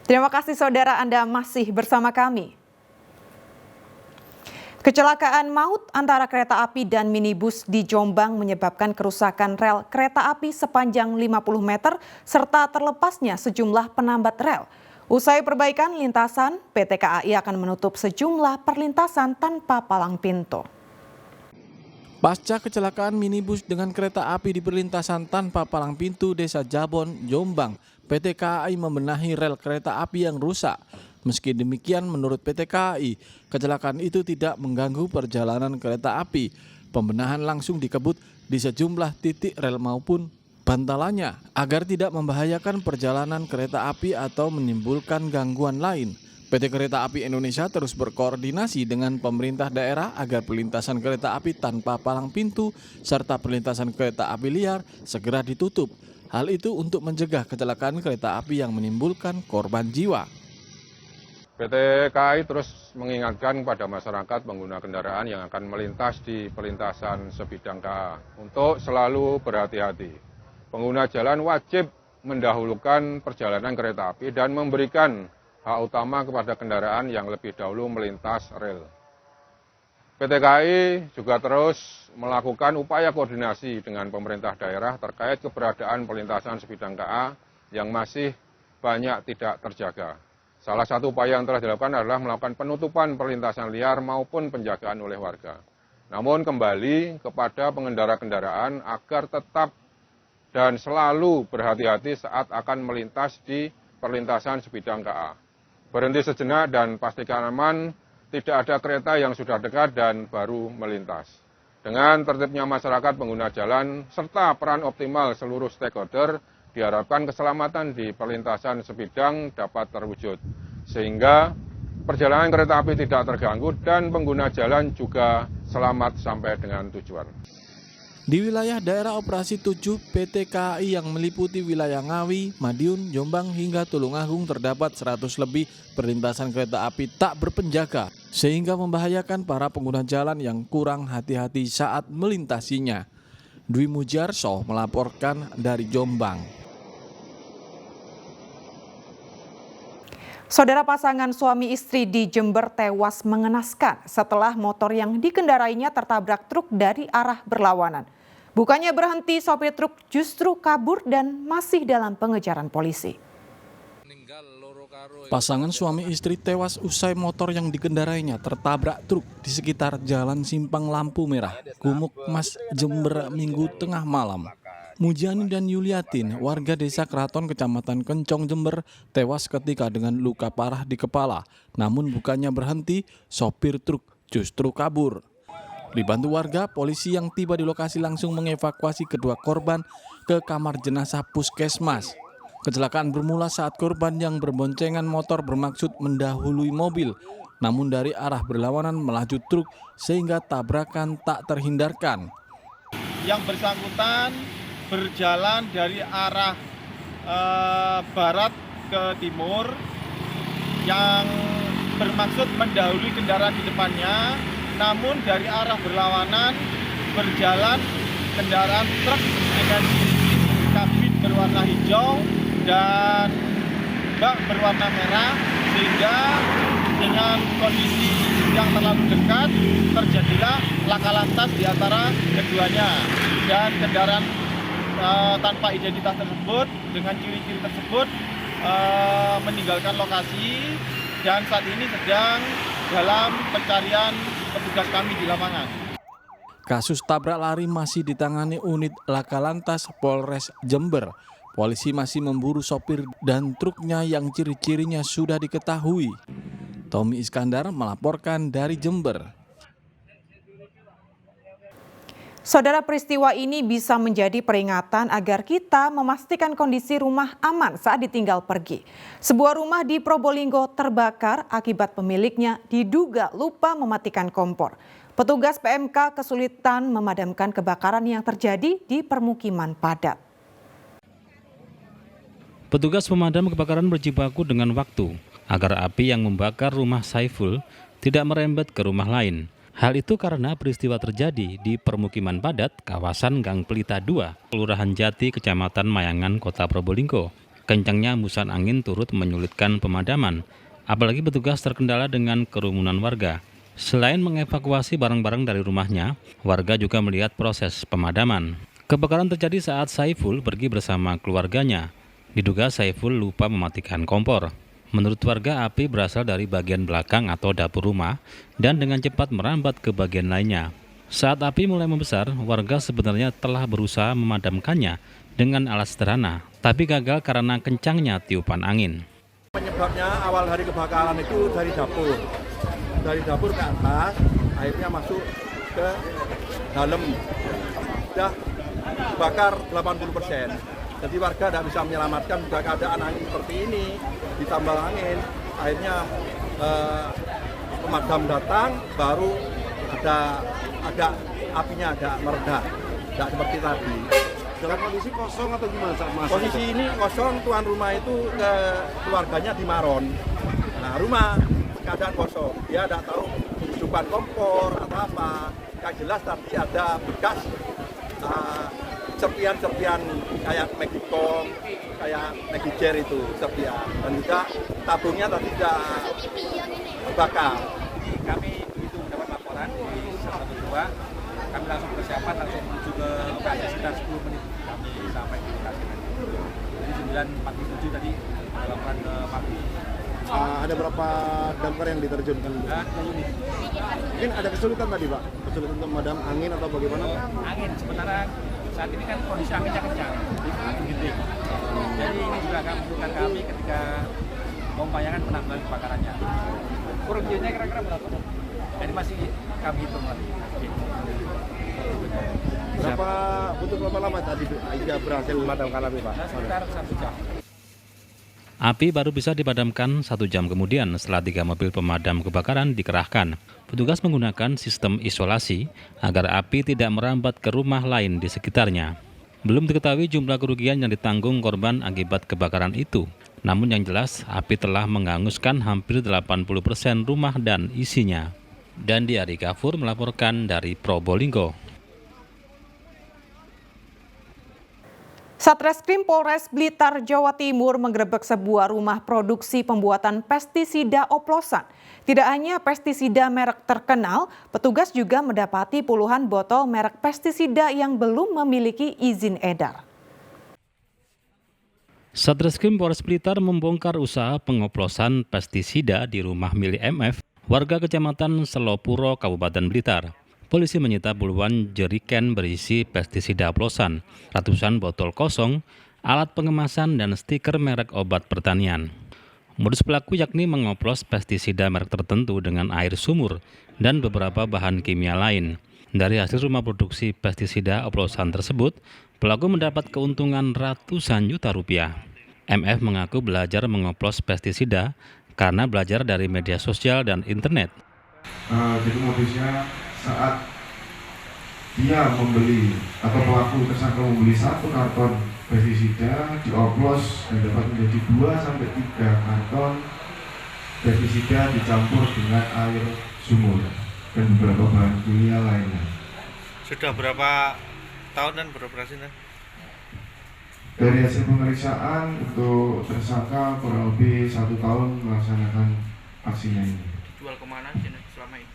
Terima kasih saudara, Anda masih bersama kami. Kecelakaan maut antara kereta api dan minibus di Jombang menyebabkan kerusakan rel kereta api sepanjang 50 meter serta terlepasnya sejumlah penambat rel. Usai perbaikan lintasan, PT KAI akan menutup sejumlah perlintasan tanpa palang pintu. Pasca kecelakaan minibus dengan kereta api di perlintasan tanpa palang pintu Desa Jabon, Jombang, PT KAI membenahi rel kereta api yang rusak. Meski demikian, menurut PT KAI, kecelakaan itu tidak mengganggu perjalanan kereta api. Pembenahan langsung dikebut di sejumlah titik rel maupun bantalannya agar tidak membahayakan perjalanan kereta api atau menimbulkan gangguan lain. PT Kereta Api Indonesia terus berkoordinasi dengan pemerintah daerah agar perlintasan kereta api tanpa palang pintu serta perlintasan kereta api liar segera ditutup. Hal itu untuk mencegah kecelakaan kereta api yang menimbulkan korban jiwa. PT KAI terus mengingatkan kepada masyarakat pengguna kendaraan yang akan melintas di perlintasan sebidang KA untuk selalu berhati-hati. Pengguna jalan wajib mendahulukan perjalanan kereta api dan memberikan hak utama kepada kendaraan yang lebih dahulu melintas rel. PT KAI juga terus melakukan upaya koordinasi dengan pemerintah daerah terkait keberadaan perlintasan sebidang KA yang masih banyak tidak terjaga. Salah satu upaya yang telah dilakukan adalah melakukan penutupan perlintasan liar maupun penjagaan oleh warga. Namun kembali kepada pengendara kendaraan agar tetap dan selalu berhati-hati saat akan melintas di perlintasan sebidang KA. Berhenti sejenak dan pastikan aman, tidak ada kereta yang sudah dekat dan baru melintas. Dengan tertibnya masyarakat pengguna jalan serta peran optimal seluruh stakeholder, diharapkan keselamatan di perlintasan sebidang dapat terwujud. Sehingga perjalanan kereta api tidak terganggu dan pengguna jalan juga selamat sampai dengan tujuan. Di wilayah daerah operasi 7 PT KAI yang meliputi wilayah Ngawi, Madiun, Jombang hingga Tulungagung terdapat 100 lebih perlintasan kereta api tak berpenjaga sehingga membahayakan para pengguna jalan yang kurang hati-hati saat melintasinya. Dwi Mujarso melaporkan dari Jombang. Saudara, pasangan suami istri di Jember tewas mengenaskan setelah motor yang dikendarainya tertabrak truk dari arah berlawanan. Bukannya berhenti, sopir truk justru kabur dan masih dalam pengejaran polisi. Pasangan suami istri tewas usai motor yang dikendarainya tertabrak truk di sekitar Jalan Simpang Lampu Merah, Gumuk Mas, Jember, Minggu tengah malam. Mujani dan Yuliatin, warga desa Keraton Kecamatan Kencong, Jember, tewas ketika dengan luka parah di kepala. Namun bukannya berhenti, sopir truk justru kabur. Dibantu warga, polisi yang tiba di lokasi langsung mengevakuasi kedua korban ke kamar jenazah puskesmas. Kecelakaan bermula saat korban yang berboncengan motor bermaksud mendahului mobil, namun dari arah berlawanan melaju truk sehingga tabrakan tak terhindarkan. Yang bersangkutan berjalan dari arah barat ke timur yang bermaksud mendahului kendaraan di depannya, namun dari arah berlawanan berjalan kendaraan truk dengan kabin berwarna hijau dan bak berwarna merah, sehingga dengan kondisi yang terlalu dekat terjadilah laka lantas di antara keduanya, dan kendaraan tanpa identitas tersebut dengan ciri-ciri tersebut meninggalkan lokasi dan saat ini sedang dalam pencarian petugas kami di lapangan. Kasus tabrak lari masih ditangani unit laka lantas Polres Jember. Polisi masih memburu sopir dan truknya yang ciri-cirinya sudah diketahui. Tommy Iskandar melaporkan dari Jember. Saudara, peristiwa ini bisa menjadi peringatan agar kita memastikan kondisi rumah aman saat ditinggal pergi. Sebuah rumah di Probolinggo terbakar akibat pemiliknya diduga lupa mematikan kompor. Petugas PMK kesulitan memadamkan kebakaran yang terjadi di permukiman padat. Petugas pemadam kebakaran berjibaku dengan waktu agar api yang membakar rumah Saiful tidak merembet ke rumah lain. Hal itu karena peristiwa terjadi di permukiman padat kawasan Gang Pelita 2, Kelurahan Jati, Kecamatan Mayangan, Kota Probolinggo. Kencangnya hembusan angin turut menyulitkan pemadaman, apalagi petugas terkendala dengan kerumunan warga. Selain mengevakuasi barang-barang dari rumahnya, warga juga melihat proses pemadaman. Kebakaran terjadi saat Saiful pergi bersama keluarganya. Diduga Saiful lupa mematikan kompor. Menurut warga, api berasal dari bagian belakang atau dapur rumah dan dengan cepat merambat ke bagian lainnya. Saat api mulai membesar, warga sebenarnya telah berusaha memadamkannya dengan alat sederhana, tapi gagal karena kencangnya tiupan angin. Penyebabnya awal hari kebakaran itu dari dapur. Dari dapur ke atas, airnya masuk ke dalam. Sudah bakar 80%. Jadi warga tidak bisa menyelamatkan jika keadaan angin seperti ini. Ditambah angin, akhirnya pemadam datang, baru ada agak apinya agak mereda. Tidak seperti tadi. Dalam kondisi kosong atau gimana saat masuk? Kondisi ini kosong, tuan rumah itu ke keluarganya di Maron. Nah, rumah keadaan kosong. Dia tidak tahu kehidupan kompor atau apa. Yang jelas tadi ada bekas serpian-serpian kayak Magicom, kayak Magijer itu serpian. Dan juga tabungnya tadi tidak terbakar. Kami begitu mendapat laporan di 112, kami langsung persiapan, langsung menuju ke lokasi sekitar 10 menit kami sampai di lokasi. Jadi 9.47 tadi laporan ke Papi. Ada berapa damkar yang diterjunkan? Unit. Mungkin ada kesulitan tadi Pak? Kesulitan untuk memadam angin atau bagaimana? Angin, sementara saat ini kan kondisi anginnya kencang, angin gede. Jadi ini juga akan membutuhkan kami ketika mengupayakan penanggulangan kebakarannya. Kerugiannya kira-kira berapa? Jadi masih kami hitung lagi. Butuh berapa lama tadi hingga berhasil memadamkan api Pak? Sekitar 1 jam. Api baru bisa dipadamkan 1 jam kemudian setelah 3 mobil pemadam kebakaran dikerahkan. Petugas menggunakan sistem isolasi agar api tidak merambat ke rumah lain di sekitarnya. Belum diketahui jumlah kerugian yang ditanggung korban akibat kebakaran itu. Namun yang jelas, api telah menghanguskan hampir 80% rumah dan isinya. Dandi Ari Gafur melaporkan dari Probolinggo. Satreskrim Polres Blitar, Jawa Timur menggerebek sebuah rumah produksi pembuatan pestisida oplosan. Tidak hanya pestisida merek terkenal, petugas juga mendapati puluhan botol merek pestisida yang belum memiliki izin edar. Satreskrim Polres Blitar membongkar usaha pengoplosan pestisida di rumah milik MF, warga Kecamatan Selopuro, Kabupaten Blitar. Polisi menyita puluhan jeriken berisi pestisida oplosan, ratusan botol kosong, alat pengemasan, dan stiker merek obat pertanian. Modus pelaku yakni mengoplos pestisida merek tertentu dengan air sumur dan beberapa bahan kimia lain. Dari hasil rumah produksi pestisida oplosan tersebut, pelaku mendapat keuntungan ratusan juta rupiah. MF mengaku belajar mengoplos pestisida karena belajar dari media sosial dan internet. Jadi modusnya saat dia membeli atau pelaku tersangka membeli 1 karton pestisida dioplos dan dapat menjadi 2-3 karton pestisida dicampur dengan air sumur dan beberapa bahan kimia lainnya. Sudah berapa tahun dan beroperasi? Dari hasil pemeriksaan untuk tersangka kurang lebih 1 tahun melaksanakan aksinya ini. Jual kemana selama ini?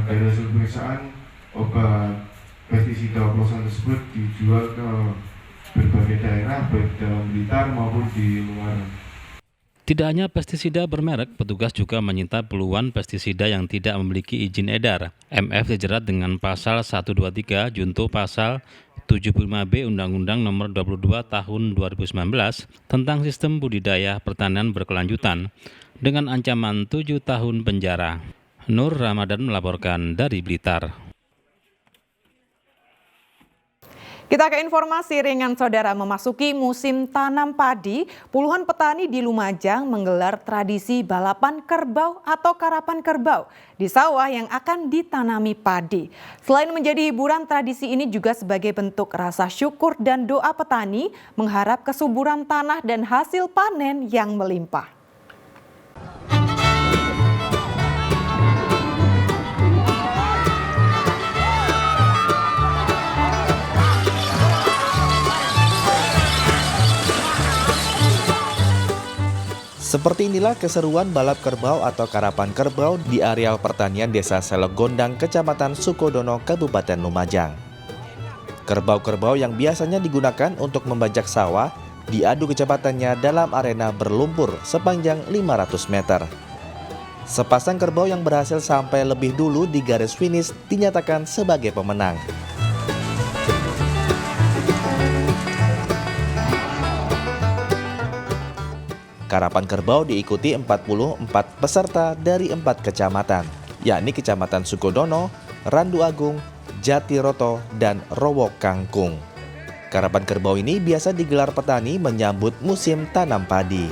Dari hasil pemeriksaan, obat pestisida oplosan tersebut dijual ke berbagai daerah baik dalam Blitar maupun di luar. Tidak hanya pestisida bermerek, petugas juga menyita puluhan pestisida yang tidak memiliki izin edar. MF dijerat dengan pasal 123 junto pasal 75B Undang-Undang Nomor 22 Tahun 2019 tentang Sistem Budidaya Pertanian Berkelanjutan dengan ancaman 7 tahun penjara. Nur Ramadan melaporkan dari Blitar. Kita ke informasi ringan, saudara. Memasuki musim tanam padi, puluhan petani di Lumajang menggelar tradisi balapan kerbau atau karapan kerbau di sawah yang akan ditanami padi. Selain menjadi hiburan, tradisi ini juga sebagai bentuk rasa syukur dan doa petani mengharap kesuburan tanah dan hasil panen yang melimpah. Seperti inilah keseruan balap kerbau atau karapan kerbau di areal pertanian Desa Selok Gondang, Kecamatan Sukodono, Kabupaten Lumajang. Kerbau-kerbau yang biasanya digunakan untuk membajak sawah diadu kecepatannya dalam arena berlumpur sepanjang 500 meter. Sepasang kerbau yang berhasil sampai lebih dulu di garis finish dinyatakan sebagai pemenang. Karapan kerbau diikuti 44 peserta dari 4 kecamatan, yakni Kecamatan Sukodono, Randu Agung, Jatiroto, dan Rowo Kangkung. Karapan kerbau ini biasa digelar petani menyambut musim tanam padi.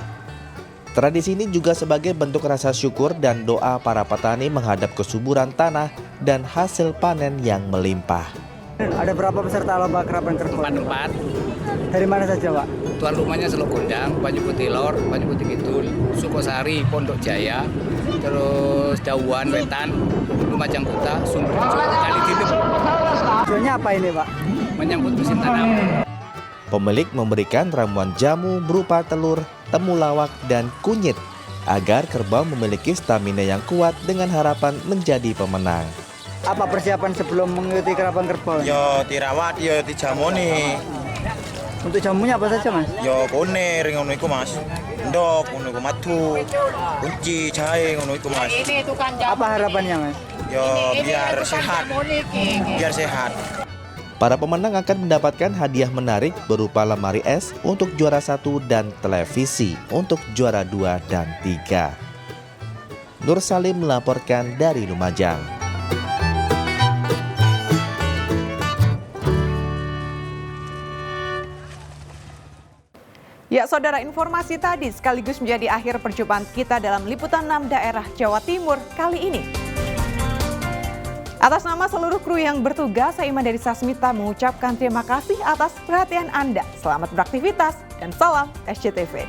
Tradisi ini juga sebagai bentuk rasa syukur dan doa para petani menghadap kesuburan tanah dan hasil panen yang melimpah. Ada berapa peserta lomba karapan kerbau? 4. Dari mana saja, Pak? Tuan rumahnya Selok Gondang, Banyu Putih Lor, Banyu Putih Kidul, Sukosari, Pondok Jaya, terus Dauan, Wetan, Lumajang Kota, Sumberjo, Kalidilem. Tujuannya apa ini, Pak? Menyambut musim tanam. Pemilik memberikan ramuan jamu berupa telur, temulawak, dan kunyit agar kerbau memiliki stamina yang kuat dengan harapan menjadi pemenang. Apa persiapan sebelum mengikuti karapan kerbau? Yo dirawat, yo dijamoni. Untuk jamunya apa saja, Mas? Yo kunir ngono iku, Mas. Ndok ngono iku, madu, kunci, jahe ngono iku, Mas. Apa harapannya, Mas? Yo biar sehat. Biar sehat. Para pemenang akan mendapatkan hadiah menarik berupa lemari es untuk juara 1 dan televisi untuk juara 2 dan 3. Nur Salim melaporkan dari Lumajang. Ya, saudara, informasi tadi sekaligus menjadi akhir perjumpaan kita dalam Liputan 6 Daerah Jawa Timur kali ini. Atas nama seluruh kru yang bertugas, saya Iman dari Sasmita mengucapkan terima kasih atas perhatian Anda. Selamat beraktivitas dan salam SCTV.